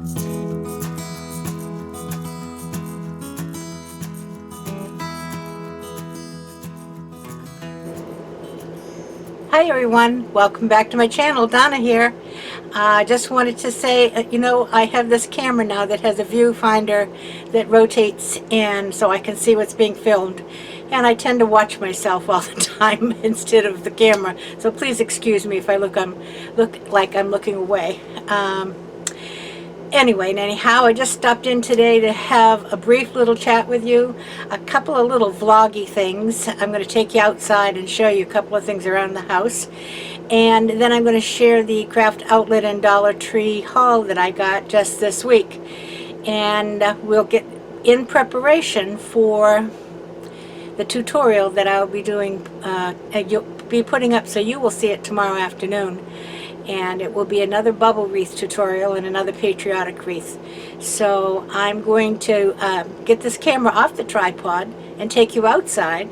Hi everyone, welcome back to my channel. Donna here. I just wanted to say, I have this camera now that has a viewfinder that rotates, and so I can see what's being filmed. And I tend to watch myself all the time instead of the camera. So please excuse me if I look like I'm looking away. Anyway, and anyhow, I just stopped in today to have a brief little chat with you. A couple of little vloggy things. I'm going to take you outside and show you a couple of things around the house. And then I'm going to share the Craft Outlet and Dollar Tree haul that I got just this week. And we'll get in preparation for the tutorial that I'll be doing, you'll be putting up, so you will see it tomorrow afternoon. And it will be another bubble wreath tutorial and another patriotic wreath. So I'm going to get this camera off the tripod and take you outside,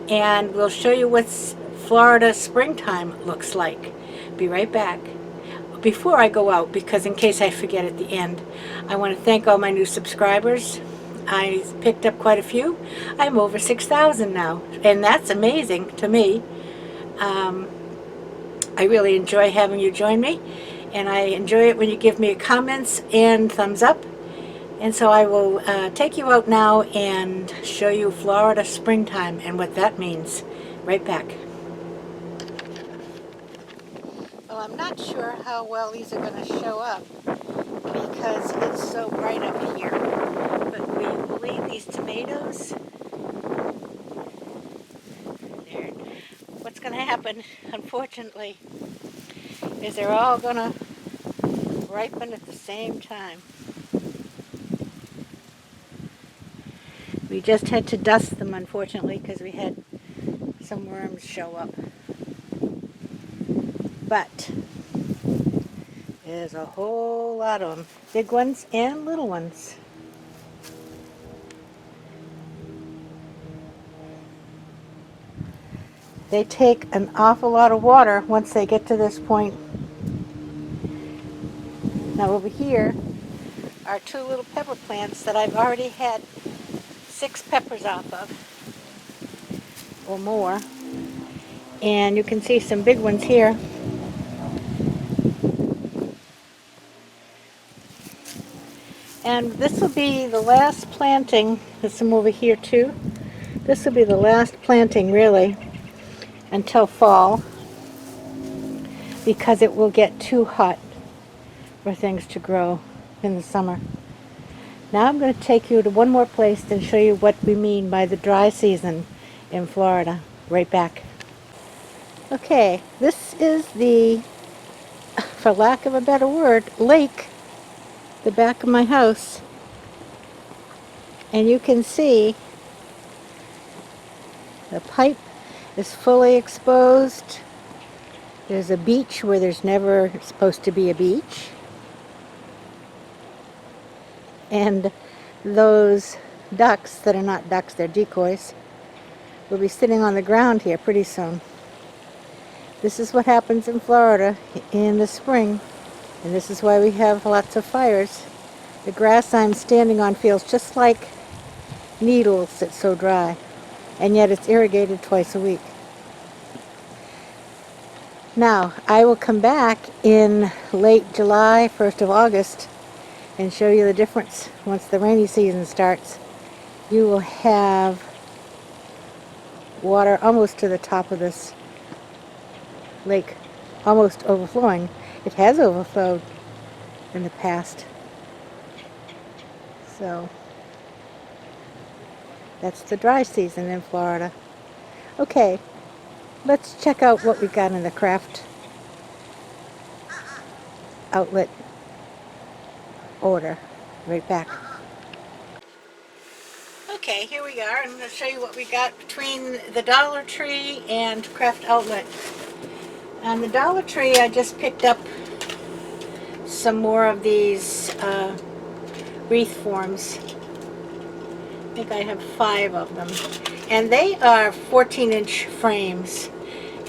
and we'll show you what Florida springtime looks like. Be right back. Before I go out, because in case I forget at the end, I want to thank all my new subscribers. I picked up quite a few. I'm over 6,000 now, and that's amazing to me. I really enjoy having you join me, and I enjoy it when you give me comments and thumbs up. And so I will take you out now and show you Florida springtime and what that means. Right back. Well, I'm not sure how well these are going to show up because it's so bright up here. But will you believe these tomatoes? What's going to happen, unfortunately, is they're all going to ripen at the same time. We just had to dust them, unfortunately, because we had some worms show up. But there's a whole lot of them, big ones and little ones. They take an awful lot of water once they get to this point. Now over here are two little pepper plants that I've already had 6 peppers off of, or more. And you can see some big ones here. And this will be the last planting. There's some over here too. This will be the last planting, really, until fall, because it will get too hot for things to grow in the summer. Now I'm going to take you to one more place and show you what we mean by the dry season in Florida. Right back. Okay, this is the, for lack of a better word, lake, the back of my house. And you can see the pipe is fully exposed. There's a beach where there's never supposed to be a beach. And those ducks that are not ducks, they're decoys, will be sitting on the ground here pretty soon. This is what happens in Florida in the spring, and this is why we have lots of fires. The grass I'm standing on feels just like needles, it's so dry, and yet it's irrigated twice a week. Now, I will come back in late July, 1st of August, and show you the difference once the rainy season starts. You will have water almost to the top of this lake, almost overflowing. It has overflowed in the past. So that's the dry season in Florida. Okay, let's check out what we got in the Craft Outlet order. Right back. Okay, here we are. I'm going to show you what we got between the Dollar Tree and Craft Outlet. On the Dollar Tree, I just picked up some more of these wreath forms. I think I have 5 of them. And they are 14-inch frames.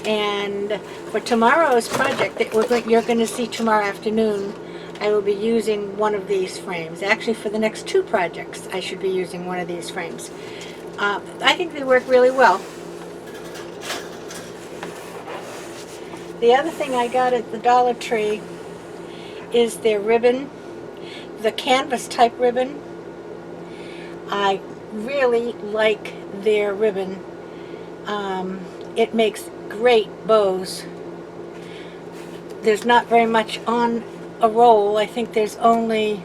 And for tomorrow's project that you're going to see tomorrow afternoon, I will be using one of these frames. Actually, for the next 2 projects, I should be using one of these frames. I think they work really well. The other thing I got at the Dollar Tree is their ribbon, the canvas type ribbon. I really like their ribbon. It makes great bows. There's not very much on a roll. I think there's only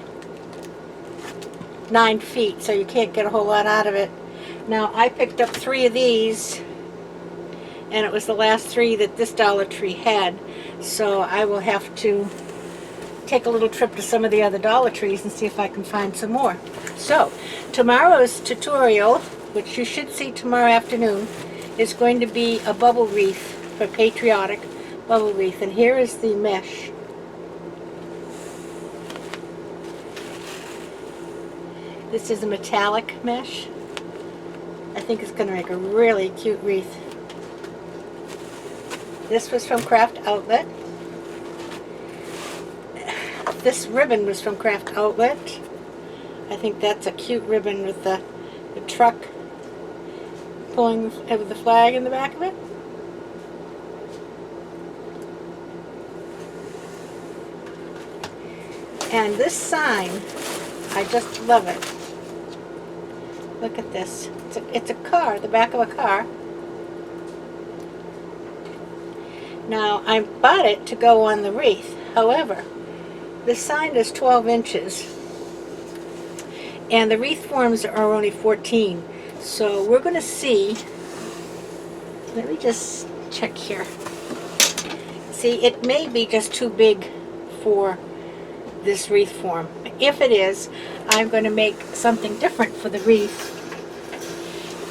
9 feet, so you can't get a whole lot out of it. Now, I picked up 3 of these, and it was the last 3 that this Dollar Tree had, so I will have to take a little trip to some of the other Dollar Trees and see if I can find some more. So, tomorrow's tutorial, which you should see tomorrow afternoon, is going to be a bubble wreath for Patriotic bubble wreath, and here is the mesh. This is a metallic mesh. I think it's going to make a really cute wreath. This was from Craft Outlet. This ribbon was from Craft Outlet. I think that's a cute ribbon with the truck pulling with the flag in the back of it. And this sign, I just love it. Look at this. It's a car, the back of a car. Now, I bought it to go on the wreath. However, the sign is 12 inches. And the wreath forms are only 14. So we're going to see. Let me just check here. See, it may be just too big for this wreath form. If it is, I'm going to make something different for the wreath.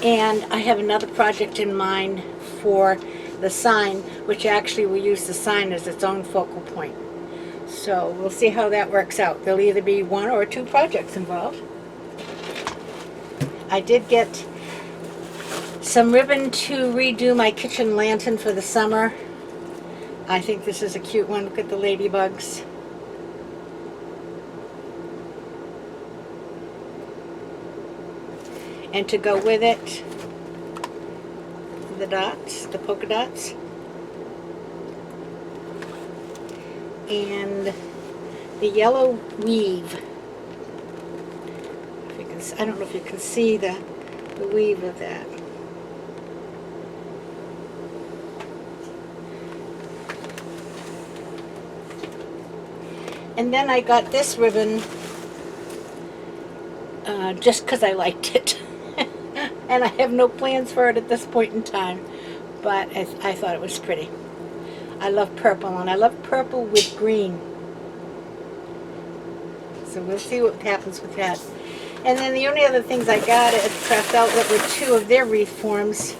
And I have another project in mind for the sign, which actually will use the sign as its own focal point. So we'll see how that works out. There'll either be 1 or 2 projects involved. I did get some ribbon to redo my kitchen lantern for the summer. I think this is a cute one. Look at the ladybugs. And to go with it, the dots, the polka dots. And the yellow weave. If you can, I don't know if you can see the weave of that. And then I got this ribbon just because I liked it. And I have no plans for it at this point in time, but I thought it was pretty. I love purple, and I love purple with green. So we'll see what happens with that. And then the only other things I got at Craft Outlet were 2 of their wreath forms.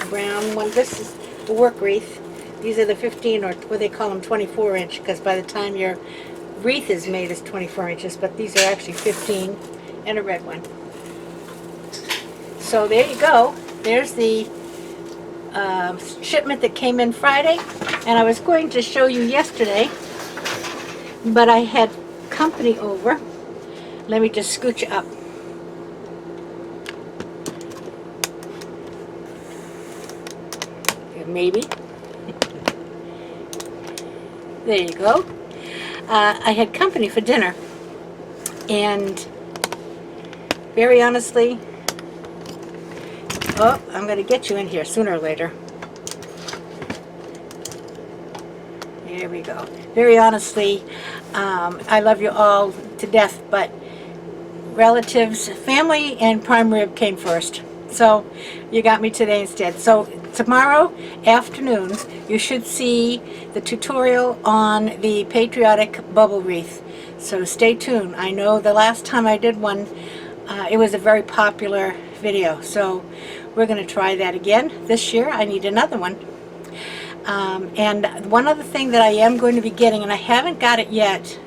A brown one. This is the work wreath. These are the 15, or what they call them, 24 inch, because by the time your wreath is made, it's 24 inches, but these are actually 15, and a red one. So there you go. There's the shipment that came in Friday, and I was going to show you yesterday, but I had company over. Let me just scooch up. Maybe. There you go. I had company for dinner, and very honestly, oh, I'm going to get you in here sooner or later. There we go. Very honestly, I love you all to death, but relatives, family, and prime rib came first. So you got me today instead. So tomorrow afternoon, you should see the tutorial on the Patriotic bubble wreath. So stay tuned. I know the last time I did one, it was a very popular video. So we're going to try that again. This year, I need another one. And one other thing that I am going to be getting, and I haven't got it yet,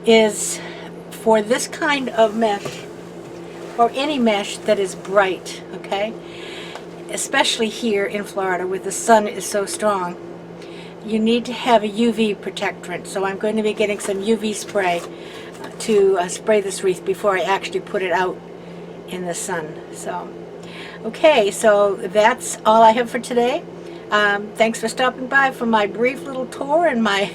is for this kind of mesh, or any mesh that is bright, okay? Especially here in Florida where the sun is so strong. you need to have a UV protectorant. So I'm going to be getting some UV spray to spray this wreath before I actually put it out in the sun. So, okay, so that's all I have for today. Thanks for stopping by for my brief little tour and my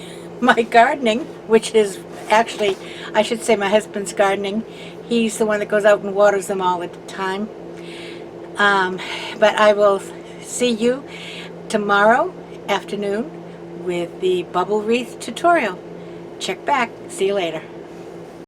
gardening, which is actually, I should say, my husband's gardening. He's the one that goes out and waters them all the time. But I will see you tomorrow afternoon with the bubble wreath tutorial. Check back. See you later.